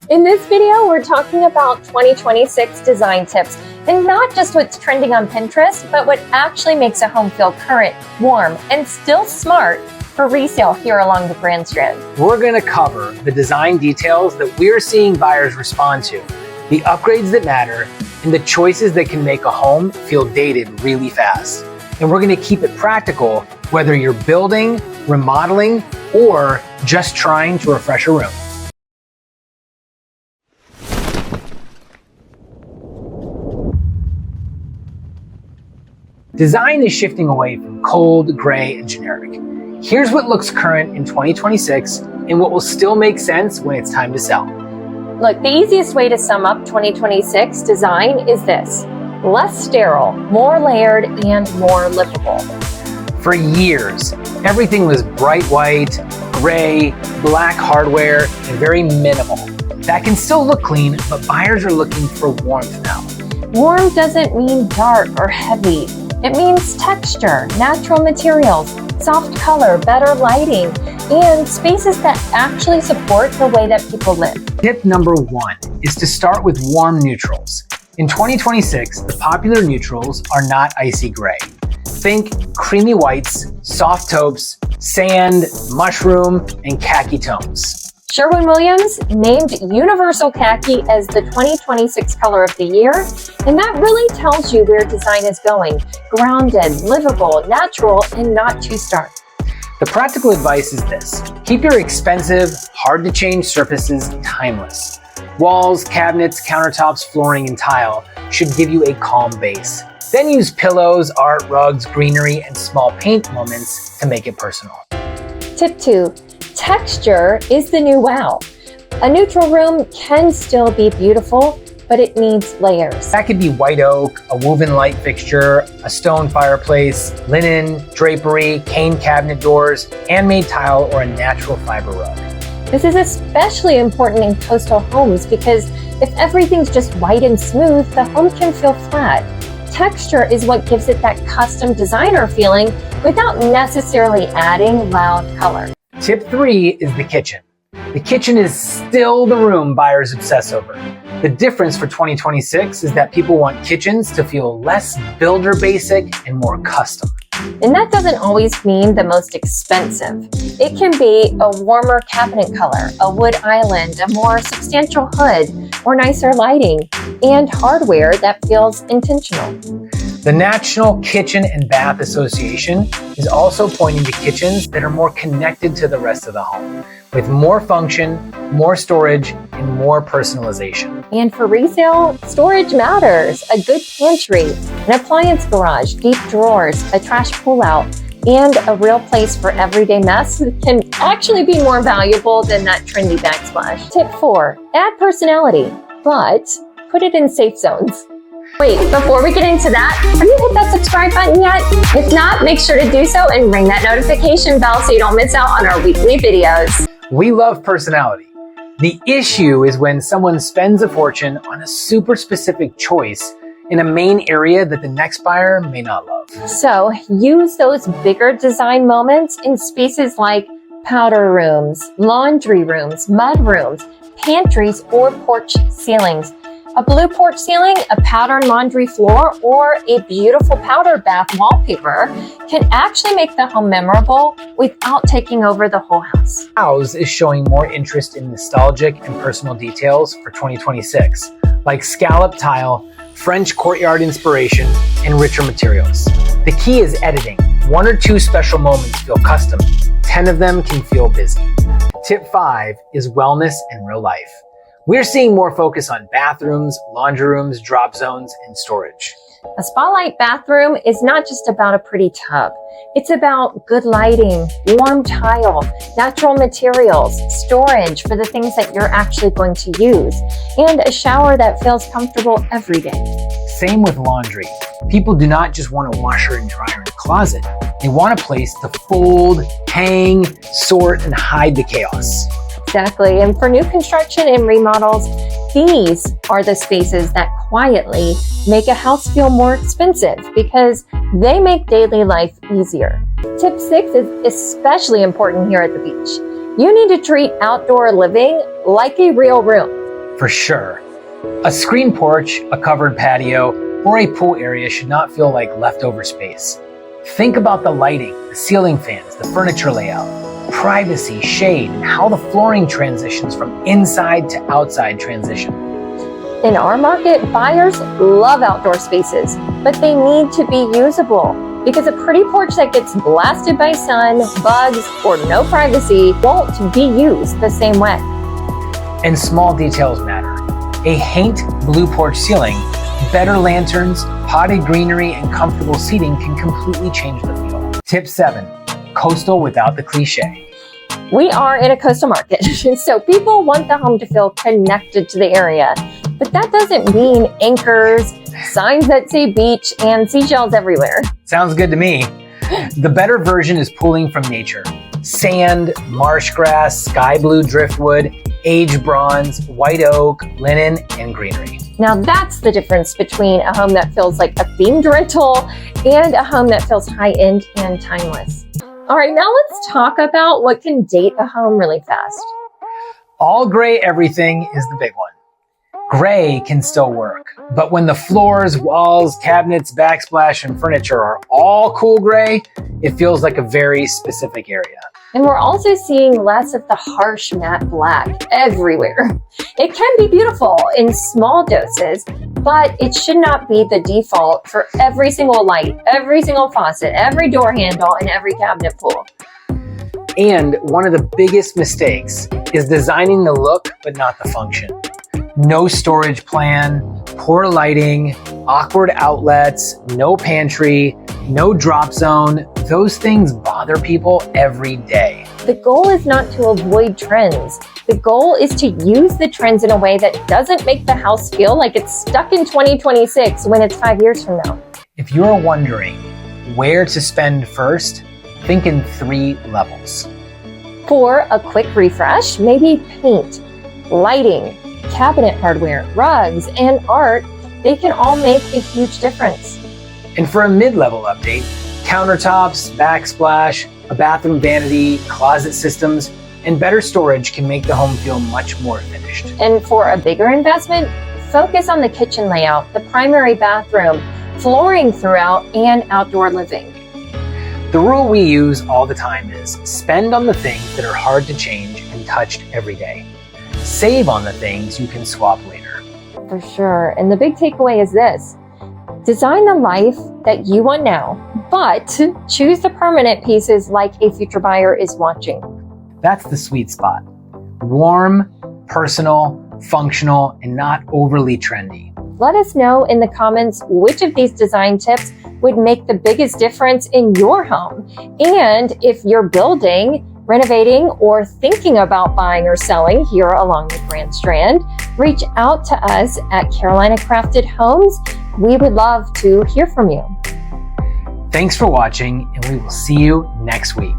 In this video, we're talking about 2026 design tips, and not just what's trending on Pinterest, but what actually makes a home feel current, warm, and still smart for resale here along the Grand Strand. We're going to cover the design details that we're seeing buyers respond to, the upgrades that matter, and the choices that can make a home feel dated really fast. And we're going to keep it practical, whether you're building, remodeling, or just trying to refresh a room. Design is shifting away from cold, gray, and generic. Here's what looks current in 2026 and what will still make sense when it's time to sell. Look, the easiest way to sum up 2026 design is this: less sterile, more layered, and more livable. For years, everything was bright white, gray, black hardware, and very minimal. That can still look clean, but buyers are looking for warmth now. Warm doesn't mean dark or heavy. It means texture, natural materials, soft color, better lighting, and spaces that actually support the way that people live. Tip number 1 is to start with warm neutrals. In 2026, the popular neutrals are not icy gray. Think creamy whites, soft taupes, sand, mushroom, and khaki tones. Sherwin-Williams named Universal Khaki as the 2026 color of the year, and that really tells you where design is going: grounded, livable, natural, and not too stark. The practical advice is this: keep your expensive, hard-to-change surfaces timeless. Walls, cabinets, countertops, flooring, and tile should give you a calm base. Then use pillows, art, rugs, greenery, and small paint moments to make it personal. Tip 2. Texture is the new wow. A neutral room can still be beautiful, but it needs layers. That could be white oak, a woven light fixture, a stone fireplace, linen, drapery, cane cabinet doors, handmade tile, or a natural fiber rug. This is especially important in coastal homes because if everything's just white and smooth, the home can feel flat. Texture is what gives it that custom designer feeling without necessarily adding loud color. Tip 3 is the kitchen. The kitchen is still the room buyers obsess over. The difference for 2026 is that people want kitchens to feel less builder basic and more custom. And that doesn't always mean the most expensive. It can be a warmer cabinet color, a wood island, a more substantial hood, or nicer lighting, and hardware that feels intentional. The National Kitchen and Bath Association is also pointing to kitchens that are more connected to the rest of the home, with more function, more storage, and more personalization. And for resale, storage matters. A good pantry, an appliance garage, deep drawers, a trash pull-out, and a real place for everyday mess can actually be more valuable than that trendy backsplash. Tip 4, add personality, but put it in safe zones. Wait, before we get into that, have you hit that subscribe button yet? If not, make sure to do so and ring that notification bell so you don't miss out on our weekly videos. We love personality. The issue is when someone spends a fortune on a super specific choice in a main area that the next buyer may not love. So use those bigger design moments in spaces like powder rooms, laundry rooms, mud rooms, pantries, or porch ceilings. A blue porch ceiling, a patterned laundry floor, or a beautiful powder bath wallpaper can actually make the home memorable without taking over the whole house. House is showing more interest in nostalgic and personal details for 2026, like scallop tile, French courtyard inspiration, and richer materials. The key is editing. 1 or 2 special moments feel custom. 10 of them can feel busy. Tip 5 is wellness in real life. We're seeing more focus on bathrooms, laundry rooms, drop zones, and storage. A spotlight bathroom is not just about a pretty tub. It's about good lighting, warm tile, natural materials, storage for the things that you're actually going to use, and a shower that feels comfortable every day. Same with laundry. People do not just want a washer and dryer in a closet. They want a place to fold, hang, sort, and hide the chaos. Exactly. And for new construction and remodels, these are the spaces that quietly make a house feel more expensive because they make daily life easier. Tip 6 is especially important here at the beach. You need to treat outdoor living like a real room. For sure. A screen porch, a covered patio, or a pool area should not feel like leftover space. Think about the lighting, the ceiling fans, the furniture layout, privacy, shade, and how the flooring transitions from inside to outside transition. In our market, buyers love outdoor spaces, but they need to be usable because a pretty porch that gets blasted by sun, bugs, or no privacy won't be used the same way. And small details matter. A Haint blue porch ceiling, better lanterns, potted greenery, and comfortable seating can completely change the feel. Tip 7, coastal without the cliche. We are in a coastal market, so people want the home to feel connected to the area. But that doesn't mean anchors, signs that say beach, and seashells everywhere. Sounds good to me. The better version is pulling from nature. Sand, marsh grass, sky blue driftwood, aged bronze, white oak, linen, and greenery. Now that's the difference between a home that feels like a themed rental and a home that feels high-end and timeless. All right, now let's talk about what can date a home really fast. All gray everything is the big one. Gray can still work, but when the floors, walls, cabinets, backsplash, and furniture are all cool gray, it feels like a very specific area. And we're also seeing less of the harsh matte black everywhere. It can be beautiful in small doses, but it should not be the default for every single light, every single faucet, every door handle, and every cabinet pull. And one of the biggest mistakes is designing the look, but not the function. No storage plan, poor lighting, awkward outlets, no pantry, no drop zone. Those things bother people every day. The goal is not to avoid trends. The goal is to use the trends in a way that doesn't make the house feel like it's stuck in 2026 when it's 5 years from now. If you're wondering where to spend first, think in 3 levels. For a quick refresh, maybe paint, lighting, cabinet hardware, rugs, and art, they can all make a huge difference. And for a mid-level update, countertops, backsplash, a bathroom vanity, closet systems, and better storage can make the home feel much more finished. And for a bigger investment, focus on the kitchen layout, the primary bathroom, flooring throughout, and outdoor living. The rule we use all the time is spend on the things that are hard to change and touched every day. Save on the things you can swap later. For sure. And the big takeaway is this: design the life that you want now, but choose the permanent pieces like a future buyer is watching. That's the sweet spot. Warm, personal, functional, and not overly trendy. Let us know in the comments which of these design tips would make the biggest difference in your home. And if you're building, renovating, or thinking about buying or selling here along the Grand Strand, reach out to us at Carolina Crafted Homes. We would love to hear from you. Thanks for watching, and we will see you next week.